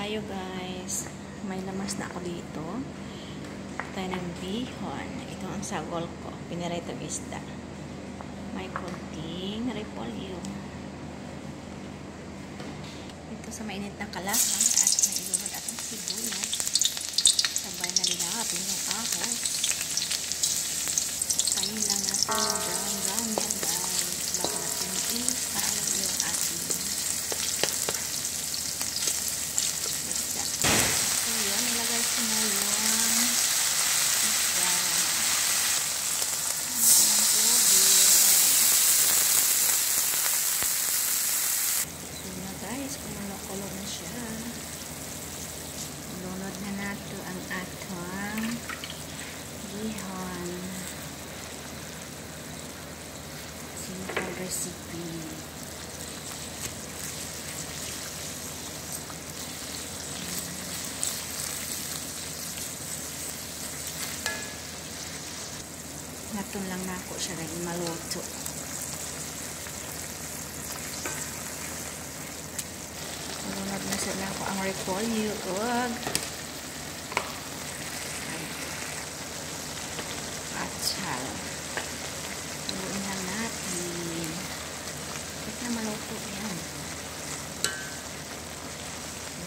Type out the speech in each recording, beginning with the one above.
tayo guys. May lamas na ako dito. Tayo ng bihon. Ito ang sagol ko. Piniritong isda. May konting repolyo. Ito sa mainit na kalahang at may ilunod at ang sibuyas. Sabay na linapin yung ahos. Kain lang natin brown yan guys. Bago natin i-fry yung ating isda. So yun, nilagay ko na yung isda. So na guys, kumulo-kulo na siya. Lunod na nato ang atong bihon. Simple recipe. Natun lang na ako siya rin maluto. Lunod na sa ako ang repolyo. Atsal. Luin lang natin. Bakit na maluto yan?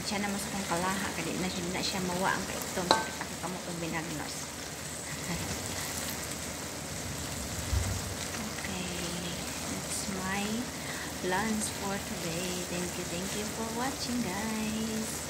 Siya naman sa kong kalaha. Kasi na siya mawa ang kaitom sa kakamot ng binagnos. My lunch for today. Thank you for watching guys.